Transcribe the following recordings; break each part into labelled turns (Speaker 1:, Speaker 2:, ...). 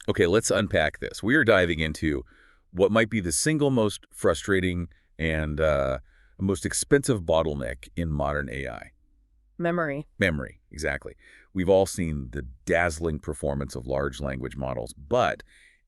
Speaker 1: Okay, let's unpack this. We are diving into what might be the single most frustrating and most expensive bottleneck in modern AI.
Speaker 2: Memory.
Speaker 1: Memory, exactly. We've all seen the dazzling performance of large language models, but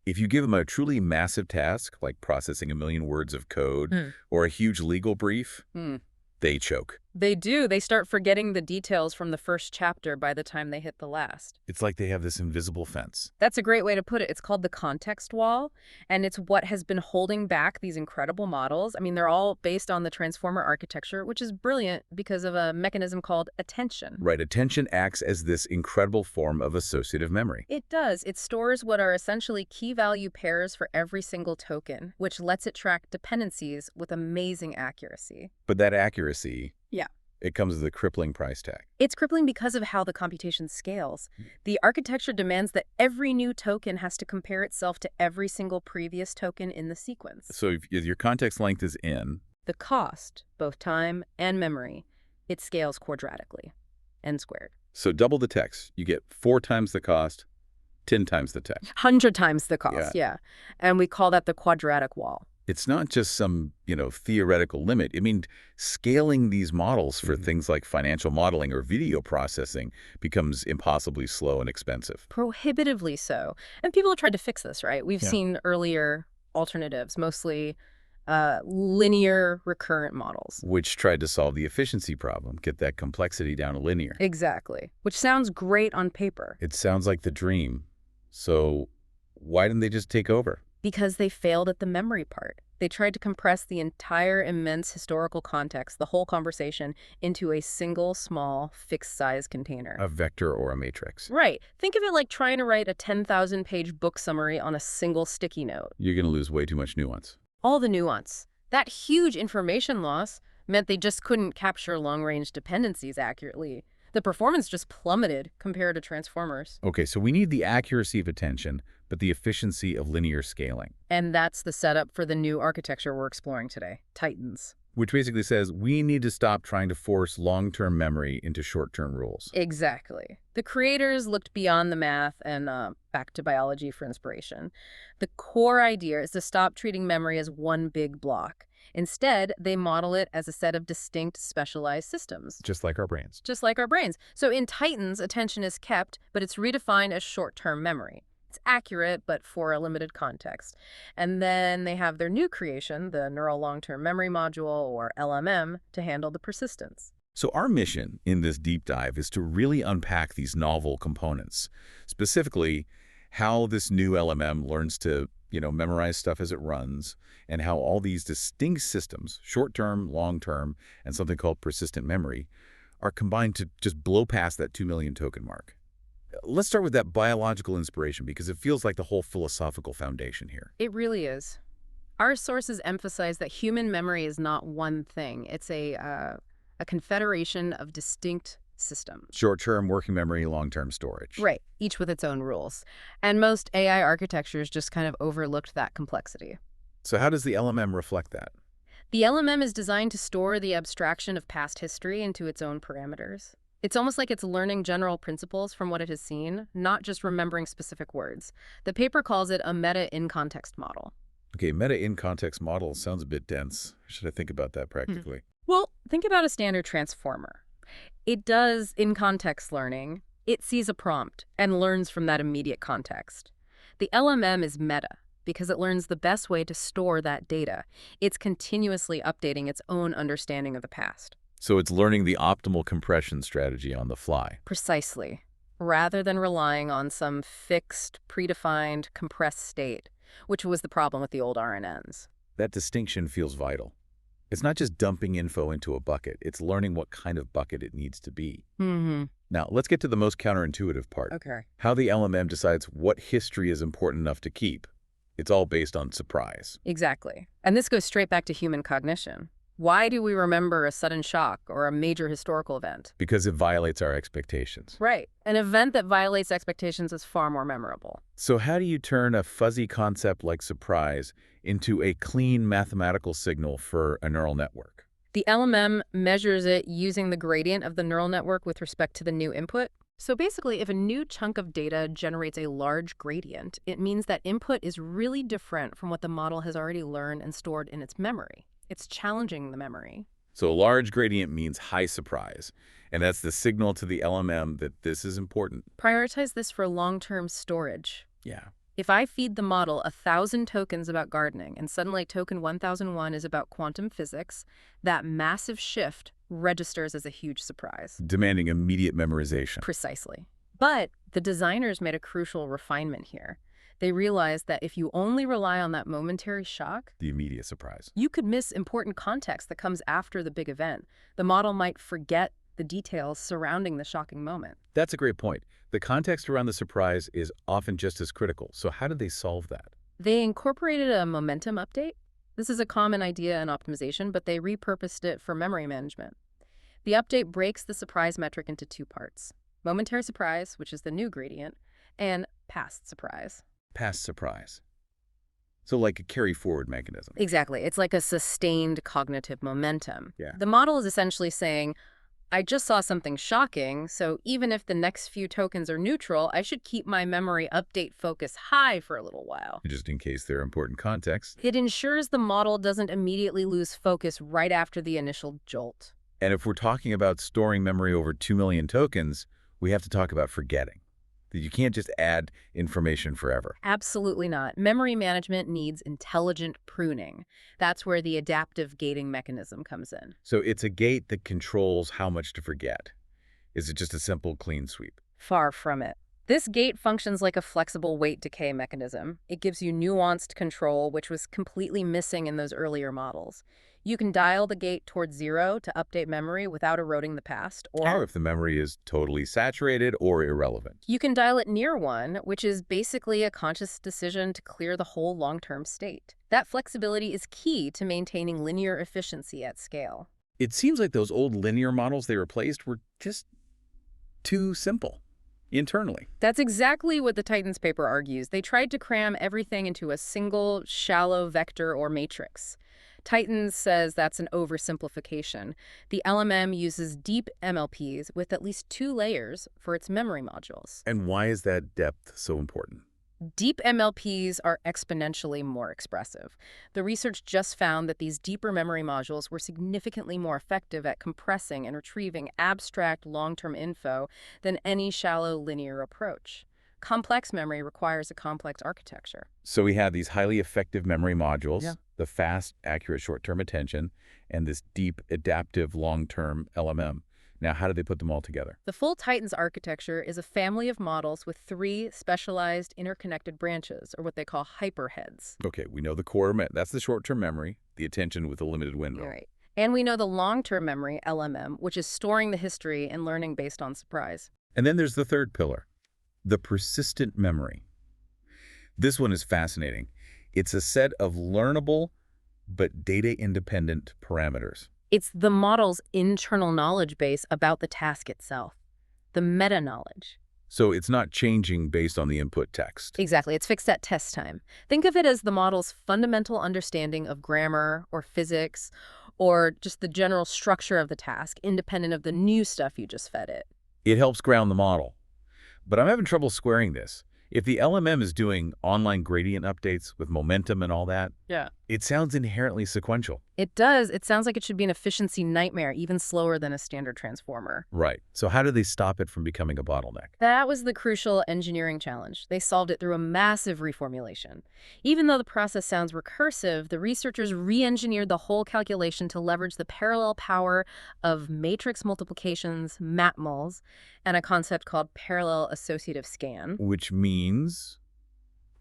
Speaker 1: if you give them a truly massive task, like processing a million words of code
Speaker 2: Hmm.
Speaker 1: or a huge legal brief,
Speaker 2: Hmm.
Speaker 1: they choke.
Speaker 2: They do. They start forgetting the details from the first chapter by the time they hit the last.
Speaker 1: It's like they have this invisible fence.
Speaker 2: That's a great way to put it. It's called the context wall, and it's what has been holding back these incredible models. I mean, they're all based on the transformer architecture, which is brilliant because of a mechanism called attention.
Speaker 1: Right, attention acts as this incredible form of associative memory.
Speaker 2: It does. It stores what are essentially key value pairs for every single token, which lets it track dependencies with amazing accuracy.
Speaker 1: But that accuracy,
Speaker 2: Yeah.
Speaker 1: it comes with a crippling price tag.
Speaker 2: It's crippling because of how the computation scales. The architecture demands that every new token has to compare itself to every single previous token in the sequence.
Speaker 1: So if your context length is n,
Speaker 2: The cost, both time and memory, it scales quadratically, n squared.
Speaker 1: so double the text, you get 4 times the cost, 10 times the text.
Speaker 2: 100 times the cost, yeah. And we call that the quadratic wall.
Speaker 1: It's not just some, theoretical limit. I mean, scaling these models for things like financial modeling or video processing becomes impossibly slow and expensive.
Speaker 2: Prohibitively so. And people have tried to fix this, right? We've
Speaker 1: Yeah.
Speaker 2: seen earlier alternatives, mostly linear recurrent models.
Speaker 1: Which tried to solve the efficiency problem, get that complexity down to linear.
Speaker 2: Exactly. Which sounds great on paper.
Speaker 1: It sounds like the dream. So why didn't they just take over?
Speaker 2: Because they failed at the memory part. They tried to compress the entire immense historical context, the whole conversation, into a single, small, fixed-size container.
Speaker 1: A vector or a matrix.
Speaker 2: Right. Think of it like trying to write a 10,000-page book summary on a single sticky note.
Speaker 1: You're going to lose way too much nuance.
Speaker 2: All the nuance. That huge information loss meant they just couldn't capture long-range dependencies accurately. The performance just plummeted compared to transformers.
Speaker 1: Okay, so we need the accuracy of attention, but the efficiency of linear scaling,
Speaker 2: And that's the setup for the new architecture we're exploring today, Titans.
Speaker 1: which basically says we need to stop trying to force long-term memory into short-term rules.
Speaker 2: Exactly. The creators looked beyond the math and back to biology for inspiration. The core idea is to stop treating memory as one big block. Instead, they model it as a set of distinct, specialized systems,
Speaker 1: Just like our brains.
Speaker 2: just like our brains. So in Titans, attention is kept, but it's redefined as short-term memory. It's accurate, but for a limited context. And then they have their new creation, the Neural Long-Term Memory Module, or LMM, to handle the persistence.
Speaker 1: So our mission in this deep dive is to really unpack these novel components, specifically how this new LMM learns to, memorize stuff as it runs, and how all these distinct systems, short-term, long-term, and something called persistent memory, are combined to just blow past that 2 million token mark. Let's start with that biological inspiration because it feels like the whole philosophical foundation here.
Speaker 2: It really is. Our sources emphasize that human memory is not one thing. It's a confederation of distinct systems.
Speaker 1: Short-term working memory, long-term storage.
Speaker 2: Right, each with its own rules. And most AI architectures just kind of overlooked that complexity.
Speaker 1: So how does the LMM reflect that?
Speaker 2: The LMM is designed to store the abstraction of past history into its own parameters. It's almost like it's learning general principles from what it has seen, not just remembering specific words. The paper calls it a meta-in-context model.
Speaker 1: Okay, meta-in-context model sounds a bit dense. Should I think about that practically?
Speaker 2: Well, think about a standard transformer. It does in-context learning. It sees a prompt and learns from that immediate context. The LMM is meta because it learns the best way to store that data. It's continuously updating its own understanding of the past.
Speaker 1: So it's learning the optimal compression strategy on the fly.
Speaker 2: Precisely. Rather than relying on some fixed, predefined, compressed state, which was the problem with the old RNNs.
Speaker 1: That distinction feels vital. It's not just dumping info into a bucket. It's learning what kind of bucket it needs to be.
Speaker 2: Mm-hmm.
Speaker 1: Now, let's get to the most counterintuitive part.
Speaker 2: Okay.
Speaker 1: How the LMM decides what history is important enough to keep. It's all based on surprise.
Speaker 2: Exactly. And this goes straight back to human cognition. Why do we remember a sudden shock or a major historical event?
Speaker 1: Because it violates our expectations.
Speaker 2: Right. An event that violates expectations is far more memorable.
Speaker 1: So how do you turn a fuzzy concept like surprise into a clean mathematical signal for a neural network?
Speaker 2: The LMM measures it using the gradient of the neural network with respect to the new input. So basically, if a new chunk of data generates a large gradient, it means that input is really different from what the model has already learned and stored in its memory. It's challenging the memory.
Speaker 1: So a large gradient means high surprise, and that's the signal to the LMM that this is important.
Speaker 2: Prioritize this for long-term storage.
Speaker 1: Yeah.
Speaker 2: If I feed the model 1,000 tokens about gardening and suddenly token 1001 is about quantum physics, that massive shift registers as a huge surprise.
Speaker 1: Demanding immediate memorization.
Speaker 2: Precisely. But the designers made a crucial refinement here. They realized that if you only rely on that momentary shock,
Speaker 1: The immediate surprise.
Speaker 2: you could miss important context that comes after the big event. The model might forget the details surrounding the shocking moment.
Speaker 1: That's a great point. The context around the surprise is often just as critical. So how did they solve that?
Speaker 2: They incorporated a momentum update. This is a common idea in optimization, but they repurposed it for memory management. The update breaks the surprise metric into two parts: momentary surprise, which is the new gradient, and past surprise.
Speaker 1: Past surprise. So like a carry-forward mechanism.
Speaker 2: Exactly. It's like a sustained cognitive momentum.
Speaker 1: Yeah.
Speaker 2: The model is essentially saying, I just saw something shocking, so even if the next few tokens are neutral, I should keep my memory update focus high for a little while.
Speaker 1: Just in case there are important contexts.
Speaker 2: It ensures the model doesn't immediately lose focus right after the initial jolt.
Speaker 1: And if we're talking about storing memory over 2 million tokens, we have to talk about forgetting. That you can't just add information forever.
Speaker 2: Absolutely not. Memory management needs intelligent pruning. That's where the adaptive gating mechanism comes in.
Speaker 1: So it's a gate that controls how much to forget. Is it just a simple clean sweep?
Speaker 2: Far from it. This gate functions like a flexible weight decay mechanism. It gives you nuanced control, which was completely missing in those earlier models. You can dial the gate towards 0 to update memory without eroding the past,
Speaker 1: Or
Speaker 2: or
Speaker 1: if the memory is totally saturated or irrelevant.
Speaker 2: you can dial it near 1, which is basically a conscious decision to clear the whole long-term state. That flexibility is key to maintaining linear efficiency at scale.
Speaker 1: It seems like those old linear models they replaced were just too simple internally.
Speaker 2: That's exactly what the Titans paper argues. They tried to cram everything into a single, shallow vector or matrix. Titans says that's an oversimplification. The LMM uses deep MLPs with at least 2 layers for its memory modules.
Speaker 1: And why is that depth so important?
Speaker 2: Deep MLPs are exponentially more expressive. The research just found that these deeper memory modules were significantly more effective at compressing and retrieving abstract long-term info than any shallow linear approach. Complex memory requires a complex architecture.
Speaker 1: So we have these highly effective memory modules,
Speaker 2: Yeah.
Speaker 1: the fast, accurate short-term attention, and this deep, adaptive long-term LMM. Now, how do they put them all together?
Speaker 2: The full Titans architecture is a family of models with 3 specialized interconnected branches, or what they call hyperheads.
Speaker 1: Okay, we know the core, that's the short-term memory, the attention with a limited window.
Speaker 2: Right. And we know the long-term memory, LMM, which is storing the history and learning based on surprise.
Speaker 1: And then there's the third pillar, the persistent memory. This one is fascinating. It's a set of learnable but data-independent parameters.
Speaker 2: It's the model's internal knowledge base about the task itself, the meta-knowledge.
Speaker 1: So it's not changing based on the input text.
Speaker 2: Exactly. It's fixed at test time. Think of it as the model's fundamental understanding of grammar or physics or just the general structure of the task, independent of the new stuff you just fed it.
Speaker 1: It helps ground the model. But I'm having trouble squaring this. If the LMM is doing online gradient updates with momentum and all that,
Speaker 2: Yeah.
Speaker 1: it sounds inherently sequential.
Speaker 2: It does. It sounds like it should be an efficiency nightmare, even slower than a standard transformer.
Speaker 1: Right. So how do they stop it from becoming a bottleneck?
Speaker 2: That was the crucial engineering challenge. They solved it through a massive reformulation. Even though the process sounds recursive, the researchers re-engineered the whole calculation to leverage the parallel power of matrix multiplications, matmuls, and a concept called parallel associative scan.
Speaker 1: Which means...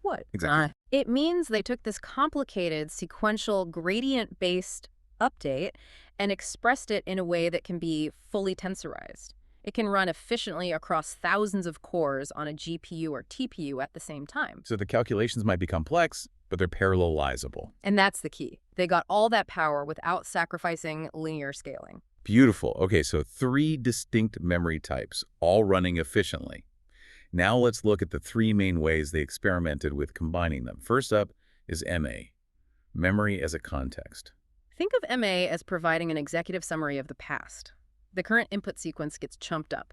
Speaker 2: What?
Speaker 1: Exactly.
Speaker 2: It means they took this complicated sequential gradient-based update and expressed it in a way that can be fully tensorized. It can run efficiently across thousands of cores on a GPU or TPU at the same time.
Speaker 1: So the calculations might be complex, but they're parallelizable.
Speaker 2: And that's the key. They got all that power without sacrificing linear scaling.
Speaker 1: Beautiful. Okay, so 3 distinct memory types, all running efficiently. Now let's look at the 3 main ways they experimented with combining them. First up is MA, memory as a context.
Speaker 2: Think of MA as providing an executive summary of the past. The current input sequence gets chumped up.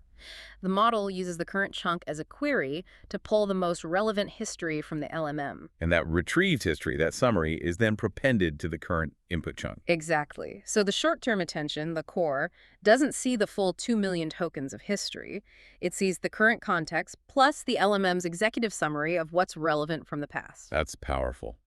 Speaker 2: The model uses the current chunk as a query to pull the most relevant history from the LMM.
Speaker 1: And that retrieved history, that summary, is then prepended to the current input chunk.
Speaker 2: Exactly. So the short-term attention, the core, doesn't see the full 2 million tokens of history. It sees the current context plus the LMM's executive summary of what's relevant from the past.
Speaker 1: That's powerful.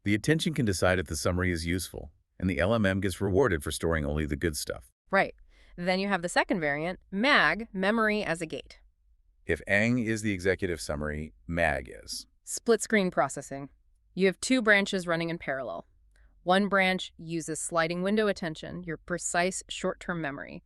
Speaker 1: The attention can decide if the summary is useful, and the LMM gets rewarded for storing only the good stuff.
Speaker 2: Right. Then you have the second variant, MAG, memory as a gate.
Speaker 1: If ANG is the executive summary, MAG is.
Speaker 2: Split screen processing. You have two branches running in parallel. One branch uses sliding window attention, your precise short-term memory.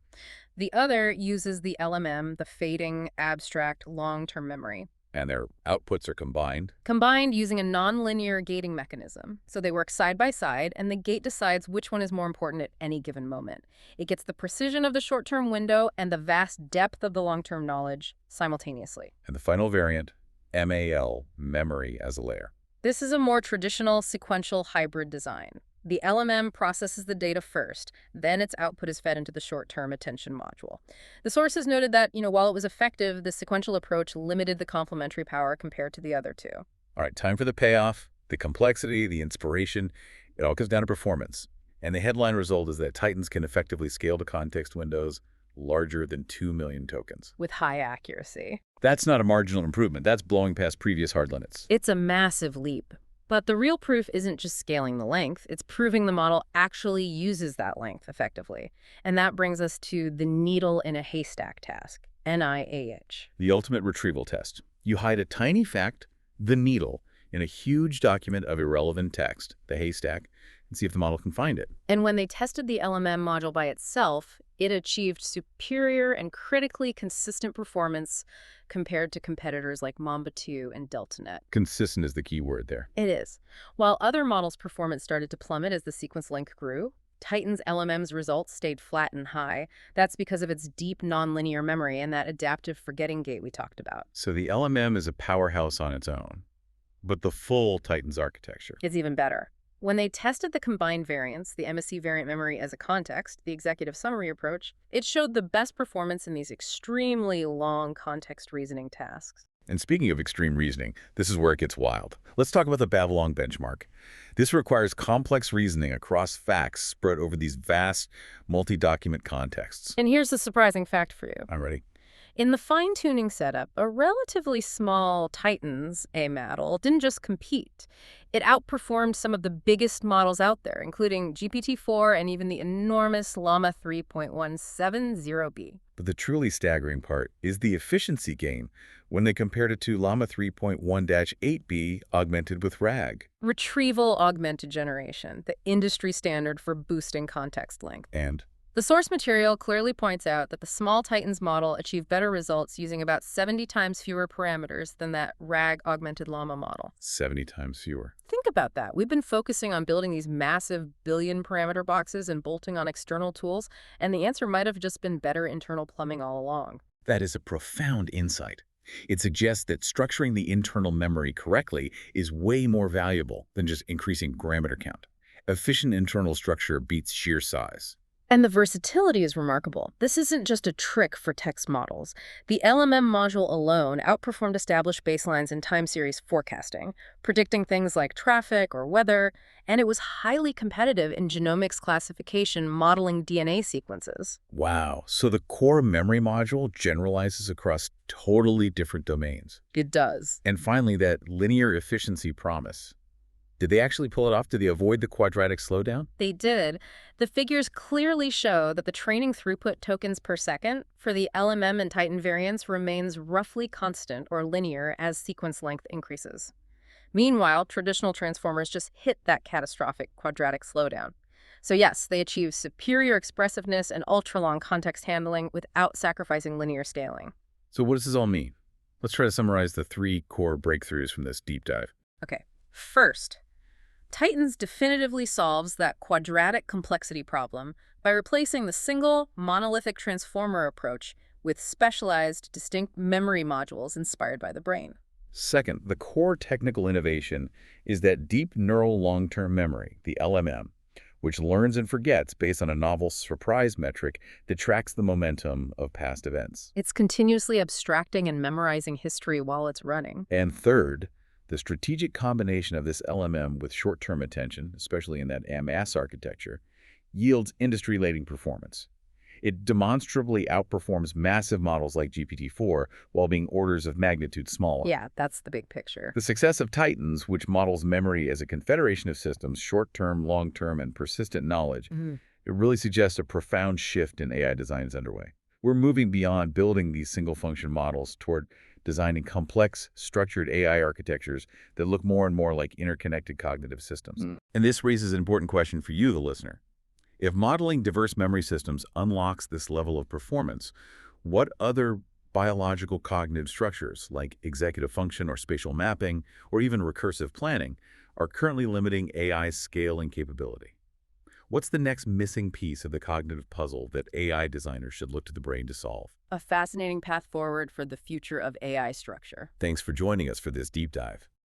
Speaker 2: The other uses the LMM, the fading, abstract, long-term memory.
Speaker 1: And their outputs are combined.
Speaker 2: Combined using a nonlinear gating mechanism. So they work side by side, and the gate decides which one is more important at any given moment. It gets the precision of the short-term window and the vast depth of the long-term knowledge simultaneously.
Speaker 1: And the final variant, MAL, memory as a layer.
Speaker 2: This is a more traditional sequential hybrid design. The LMM processes the data first, then its output is fed into the short-term attention module. The sources noted that, while it was effective, the sequential approach limited the complementary power compared to the other two.
Speaker 1: All right, time for the payoff, the complexity, the inspiration. It all comes down to performance. And the headline result is that Titans can effectively scale to context windows larger than 2 million tokens.
Speaker 2: With high accuracy.
Speaker 1: That's not a marginal improvement. That's blowing past previous hard limits.
Speaker 2: It's a massive leap. But the real proof isn't just scaling the length, it's proving the model actually uses that length effectively. And that brings us to the needle in a haystack task, NIAH.
Speaker 1: The ultimate retrieval test. You hide a tiny fact, the needle, in a huge document of irrelevant text, the haystack, and see if the model can find it.
Speaker 2: And when they tested the LMM module by itself, it achieved superior and critically consistent performance compared to competitors like Mamba 2 and DeltaNet.
Speaker 1: Consistent is the key word there.
Speaker 2: It is. While other models' performance started to plummet as the sequence length grew, Titan's LMM's results stayed flat and high. That's because of its deep nonlinear memory and that adaptive forgetting gate we talked about.
Speaker 1: So the LMM is a powerhouse on its own, but the full Titans architecture.
Speaker 2: It's even better. When they tested the combined variants, the MSC variant memory as a context, the executive summary approach, it showed the best performance in these extremely long context reasoning tasks.
Speaker 1: And speaking of extreme reasoning, this is where it gets wild. Let's talk about the Babylon benchmark. This requires complex reasoning across facts spread over these vast, multi-document contexts.
Speaker 2: And here's the surprising fact for you.
Speaker 1: I'm ready.
Speaker 2: In the fine-tuning setup, a relatively small Titans model didn't just compete. It outperformed some of the biggest models out there, including GPT-4 and even the enormous Llama 3.170B.
Speaker 1: But the truly staggering part is the efficiency gain when they compared it to Llama 3.1-8B augmented with RAG.
Speaker 2: Retrieval augmented generation, the industry standard for boosting context length.
Speaker 1: And
Speaker 2: the source material clearly points out that the small Titans model achieved better results using about 70 times fewer parameters than that RAG augmented Llama model.
Speaker 1: 70 times fewer.
Speaker 2: Think about that. We've been focusing on building these massive billion-parameter boxes and bolting on external tools, and the answer might have just been better internal plumbing all along.
Speaker 1: That is a profound insight. It suggests that structuring the internal memory correctly is way more valuable than just increasing parameter count. Efficient internal structure beats sheer size.
Speaker 2: And the versatility is remarkable. This isn't just a trick for text models. The LMM module alone outperformed established baselines in time series forecasting, predicting things like traffic or weather, and it was highly competitive in genomics classification modeling DNA sequences.
Speaker 1: Wow, so the core memory module generalizes across totally different domains.
Speaker 2: It does.
Speaker 1: And finally, that linear efficiency promise. Did they actually pull it off? Did they avoid the quadratic slowdown?
Speaker 2: They did. The figures clearly show that the training throughput tokens per second for the LMM and Titan variants remains roughly constant or linear as sequence length increases. Meanwhile, traditional transformers just hit that catastrophic quadratic slowdown. So yes, they achieve superior expressiveness and ultra-long context handling without sacrificing linear scaling.
Speaker 1: So what does this all mean? Let's try to summarize the 3 core breakthroughs from this deep dive.
Speaker 2: Okay, first, Titans definitively solves that quadratic complexity problem by replacing the single monolithic transformer approach with specialized, distinct memory modules inspired by the brain.
Speaker 1: Second, the core technical innovation is that deep neural long-term memory, the LMM, which learns and forgets based on a novel surprise metric that tracks the momentum of past events.
Speaker 2: It's continuously abstracting and memorizing history while it's running.
Speaker 1: And third, the strategic combination of this LMM with short-term attention, especially in that MS architecture, yields industry-leading performance. It demonstrably outperforms massive models like GPT-4 while being orders of magnitude smaller.
Speaker 2: Yeah, that's the big picture.
Speaker 1: The success of Titans, which models memory as a confederation of systems, short-term, long-term, and persistent knowledge, it really suggests a profound shift in AI design is underway. We're moving beyond building these single-function models toward designing complex, structured AI architectures that look more and more like interconnected cognitive systems. And this raises an important question for you, the listener. If modeling diverse memory systems unlocks this level of performance, what other biological cognitive structures, like executive function or spatial mapping, or even recursive planning, are currently limiting AI's scale and capability? What's the next missing piece of the cognitive puzzle that AI designers should look to the brain to solve?
Speaker 2: A fascinating path forward for the future of AI structure.
Speaker 1: Thanks for joining us for this deep dive.